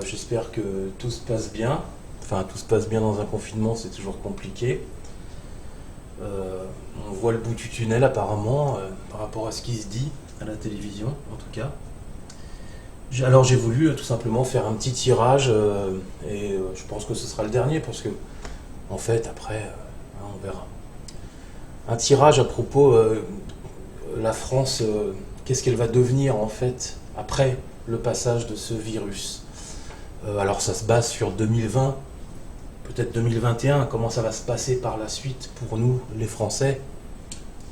J'espère que tout se passe bien. Enfin, tout se passe bien dans un confinement, c'est toujours compliqué. On voit le bout du tunnel apparemment, par rapport à ce qui se dit à la télévision, en tout cas. Alors j'ai voulu tout simplement faire un petit tirage, et je pense que ce sera le dernier, parce que, en fait, après, on verra. Un tirage à propos la France, qu'est-ce qu'elle va devenir en fait après le passage de ce virus. Alors ça se base sur 2020, peut-être 2021, comment ça va se passer par la suite pour nous, les Français,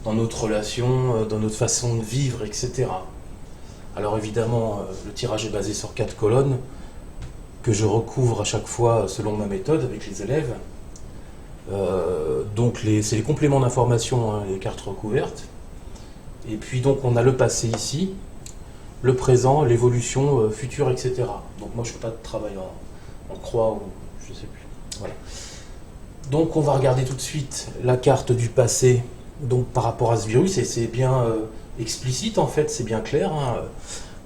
dans notre relation, dans notre façon de vivre, etc. Alors évidemment, le tirage est basé sur 4 colonnes, que je recouvre à chaque fois selon ma méthode avec les élèves. Donc c'est les compléments d'information, hein, les cartes recouvertes. Et puis donc on a le passé ici, le présent, l'évolution future, etc. Donc moi je ne fais pas de travail en croix ou je sais plus. Voilà. Donc on va regarder tout de suite la carte du passé, donc par rapport à ce virus, et c'est bien explicite en fait, c'est bien clair. Hein.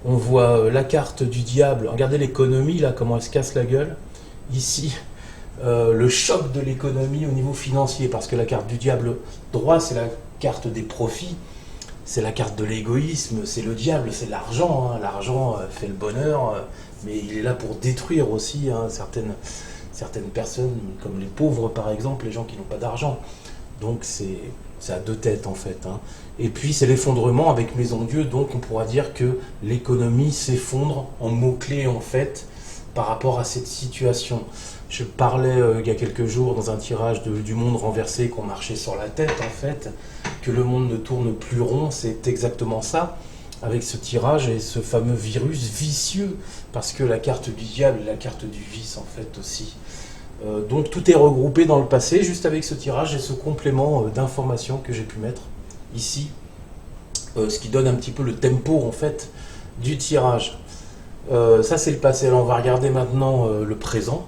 On voit la carte du diable. Regardez l'économie là, comment elle se casse la gueule. Ici, le choc de l'économie au niveau financier, parce que la carte du diable droit, c'est la carte des profits. C'est la carte de l'égoïsme, c'est le diable, c'est l'argent. Hein. L'argent fait le bonheur, mais il est là pour détruire aussi certaines personnes, comme les pauvres par exemple, les gens qui n'ont pas d'argent. Donc c'est à deux têtes en fait. Hein. Et puis c'est l'effondrement avec Maison Dieu, donc on pourra dire que l'économie s'effondre en mots-clés en fait par rapport à cette situation. Je parlais il y a quelques jours dans un tirage du monde renversé qu'on marchait sur la tête en fait, que le monde ne tourne plus rond, c'est exactement ça, avec ce tirage et ce fameux virus vicieux, parce que la carte du diable est la carte du vice en fait aussi. Donc tout est regroupé dans le passé, juste avec ce tirage et ce complément d'informations que j'ai pu mettre ici, ce qui donne un petit peu le tempo en fait du tirage. Ça c'est le passé, alors on va regarder maintenant le présent.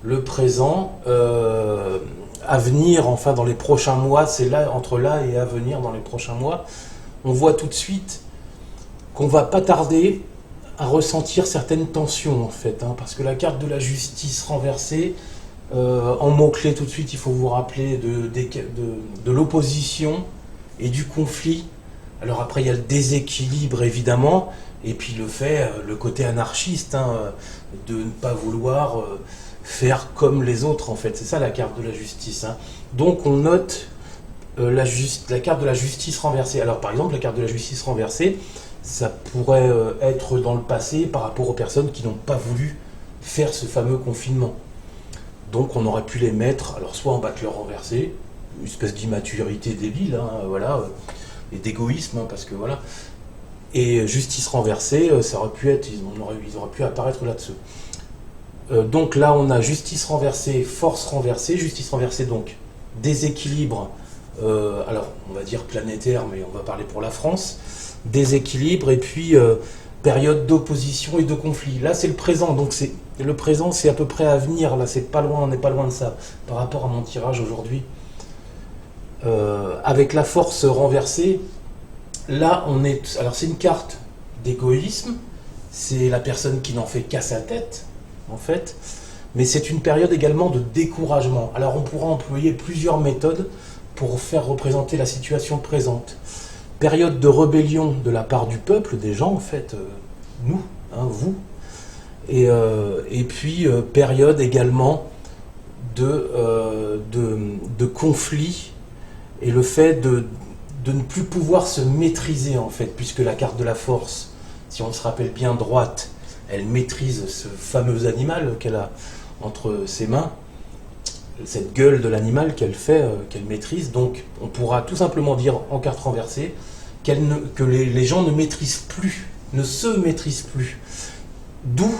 Le présent, à venir, enfin dans les prochains mois, c'est là, entre là et à venir dans les prochains mois, on voit tout de suite qu'on va pas tarder à ressentir certaines tensions en fait, hein, parce que la carte de la justice renversée, en mots-clés tout de suite, il faut vous rappeler de l'opposition et du conflit. Alors après il y a le déséquilibre évidemment, et puis le côté anarchiste, hein, de ne pas vouloir faire comme les autres en fait, c'est ça la carte de la justice. Hein. Donc on note la carte de la justice renversée. Alors par exemple la carte de la justice renversée, ça pourrait être dans le passé par rapport aux personnes qui n'ont pas voulu faire ce fameux confinement. Donc on aurait pu les mettre, alors soit en battleur renversé, une espèce d'immaturité débile, hein, voilà, et d'égoïsme, hein, parce que voilà. Et justice renversée, ça aurait pu être, ils auraient pu apparaître là-dessus. Donc là on a justice renversée, force renversée, justice renversée donc déséquilibre, alors on va dire planétaire, mais on va parler pour la France, déséquilibre et puis période d'opposition et de conflit. Là c'est le présent, donc le présent c'est à peu près à venir, là c'est pas loin, on n'est pas loin de ça, par rapport à mon tirage aujourd'hui. Avec la force renversée, là on est, alors c'est une carte d'égoïsme, c'est la personne qui n'en fait qu'à sa tête, en fait, mais c'est une période également de découragement. Alors on pourra employer plusieurs méthodes pour faire représenter la situation présente. Période de rébellion de la part du peuple, des gens en fait, nous, hein, vous, et puis période également de conflit et le fait de ne plus pouvoir se maîtriser en fait, puisque la carte de la force, si on se rappelle bien droite, elle maîtrise ce fameux animal qu'elle a entre ses mains, cette gueule de l'animal qu'elle fait, qu'elle maîtrise. Donc on pourra tout simplement dire en carte renversée que les gens ne maîtrisent plus, ne se maîtrisent plus. D'où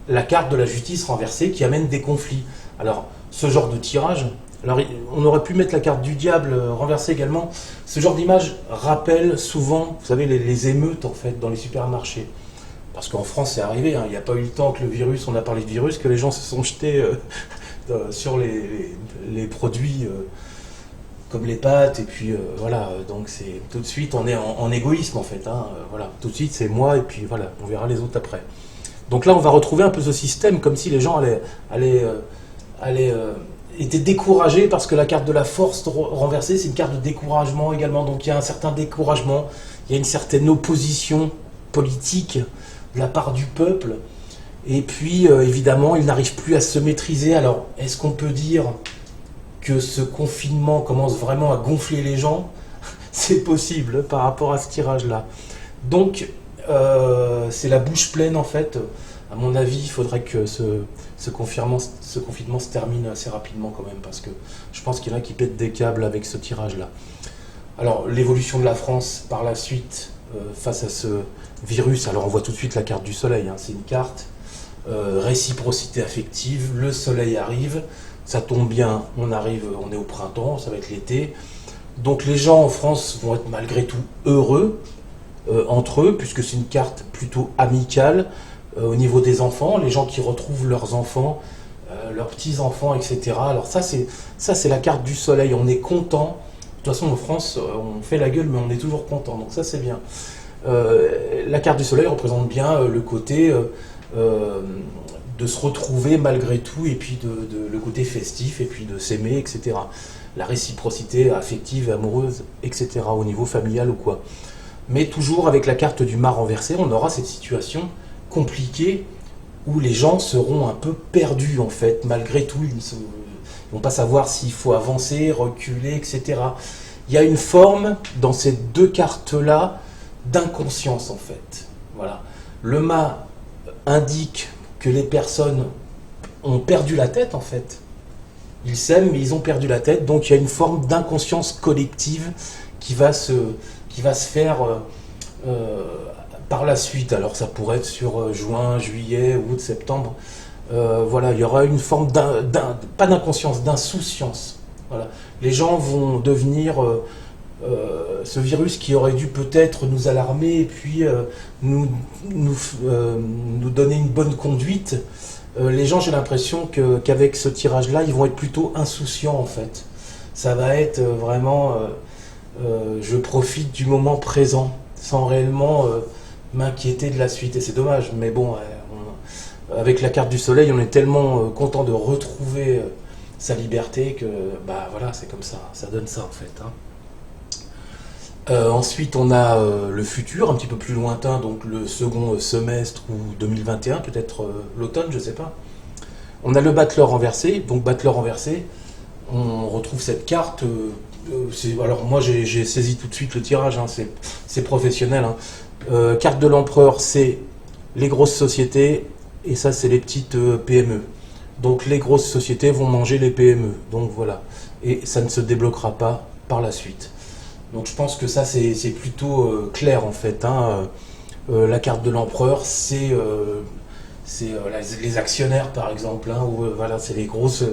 la carte de la justice renversée qui amène des conflits. Alors ce genre de tirage, alors on aurait pu mettre la carte du diable renversée également. Ce genre d'image rappelle souvent, vous savez, les émeutes en fait dans les supermarchés. Parce qu'en France, c'est arrivé, hein, il n'y a pas eu le temps que le virus, on a parlé de virus, que les gens se sont jetés sur les produits comme les pâtes, et puis voilà, donc c'est tout de suite, on est en égoïsme en fait, hein, voilà, tout de suite c'est moi, et puis voilà, on verra les autres après. Donc là, on va retrouver un peu ce système, comme si les gens étaient découragés parce que la carte de la force renversée, c'est une carte de découragement également. Donc il y a un certain découragement, il y a une certaine opposition politique de la part du peuple. Et puis, évidemment, ils n'arrivent plus à se maîtriser. Alors, est-ce qu'on peut dire que ce confinement commence vraiment à gonfler les gens? C'est possible par rapport à ce tirage-là. Donc, c'est la bouche pleine, en fait. À mon avis, il faudrait que ce confinement se termine assez rapidement quand même, parce que je pense qu'il y en a qui pètent des câbles avec ce tirage-là. Alors, l'évolution de la France par la suite, face à ce virus, alors on voit tout de suite la carte du soleil, hein. C'est une carte réciprocité affective, le soleil arrive, ça tombe bien, on est au printemps, ça va être l'été. Donc les gens en France vont être malgré tout heureux entre eux, puisque c'est une carte plutôt amicale au niveau des enfants, les gens qui retrouvent leurs enfants, leurs petits-enfants, etc. Alors ça c'est la carte du soleil, on est content. De toute façon en France, on fait la gueule, mais on est toujours content, donc ça c'est bien. La carte du soleil représente bien le côté de se retrouver malgré tout, et puis le côté festif, et puis de s'aimer, etc. La réciprocité affective, amoureuse, etc. au niveau familial ou quoi. Mais toujours avec la carte du mât renversé, on aura cette situation compliquée où les gens seront un peu perdus en fait, malgré tout. Ils ne vont pas savoir s'il faut avancer, reculer, etc. Il y a une forme dans ces deux cartes-là d'inconscience en fait. Voilà. Le mât indique que les personnes ont perdu la tête en fait. Ils s'aiment mais ils ont perdu la tête, donc il y a une forme d'inconscience collective qui va se faire par la suite. Alors ça pourrait être sur juin, juillet, août, septembre. Voilà, il y aura une forme pas d'inconscience, d'insouciance. Voilà. Les gens vont devenir ce virus qui aurait dû peut-être nous alarmer et puis nous donner une bonne conduite. Les gens, j'ai l'impression qu'avec ce tirage-là, ils vont être plutôt insouciants en fait. Ça va être vraiment, je profite du moment présent, sans réellement m'inquiéter de la suite. Et c'est dommage, mais bon, avec la carte du soleil, on est tellement content de retrouver sa liberté que, bah voilà, c'est comme ça, ça donne ça en fait. Hein. Ensuite, on a le futur, un petit peu plus lointain, donc le second semestre ou 2021, peut-être l'automne, je sais pas. On a le battleur renversé, donc battleur renversé, on retrouve cette carte. Alors moi j'ai saisi tout de suite le tirage, hein, c'est professionnel. Hein. Carte de l'empereur, c'est les grosses sociétés, et ça c'est les petites PME. Donc les grosses sociétés vont manger les PME, donc voilà. Et ça ne se débloquera pas par la suite. Donc je pense que ça c'est plutôt clair en fait. Hein. La carte de l'empereur, c'est les actionnaires par exemple. Hein, où, voilà, c'est les grosses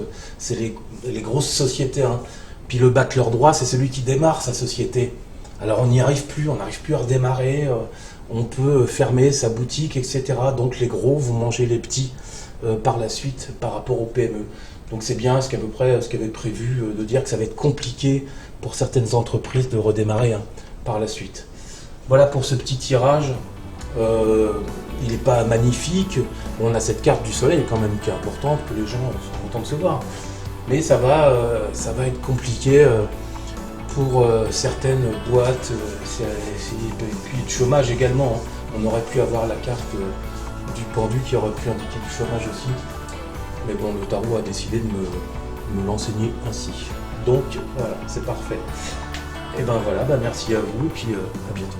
sociétés. Hein. Puis le battleur droit, c'est celui qui démarre sa société. Alors on n'y arrive plus, on n'arrive plus à redémarrer. On peut fermer sa boutique, etc. Donc les gros vont manger les petits par la suite par rapport aux PME. Donc c'est bien ce qu'à peu près ce qu'avait prévu de dire que ça va être compliqué pour certaines entreprises de redémarrer hein, par la suite. Voilà pour ce petit tirage. Il n'est pas magnifique. On a cette carte du soleil quand même qui est importante, que les gens sont contents de se voir. Mais ça va être compliqué pour certaines boîtes. Et puis le chômage également. Hein. On aurait pu avoir la carte du pendu qui aurait pu indiquer du chômage aussi. Mais bon, le tarot a décidé de me l'enseigner ainsi. Donc voilà, c'est parfait. Et ben voilà, merci à vous et puis à bientôt.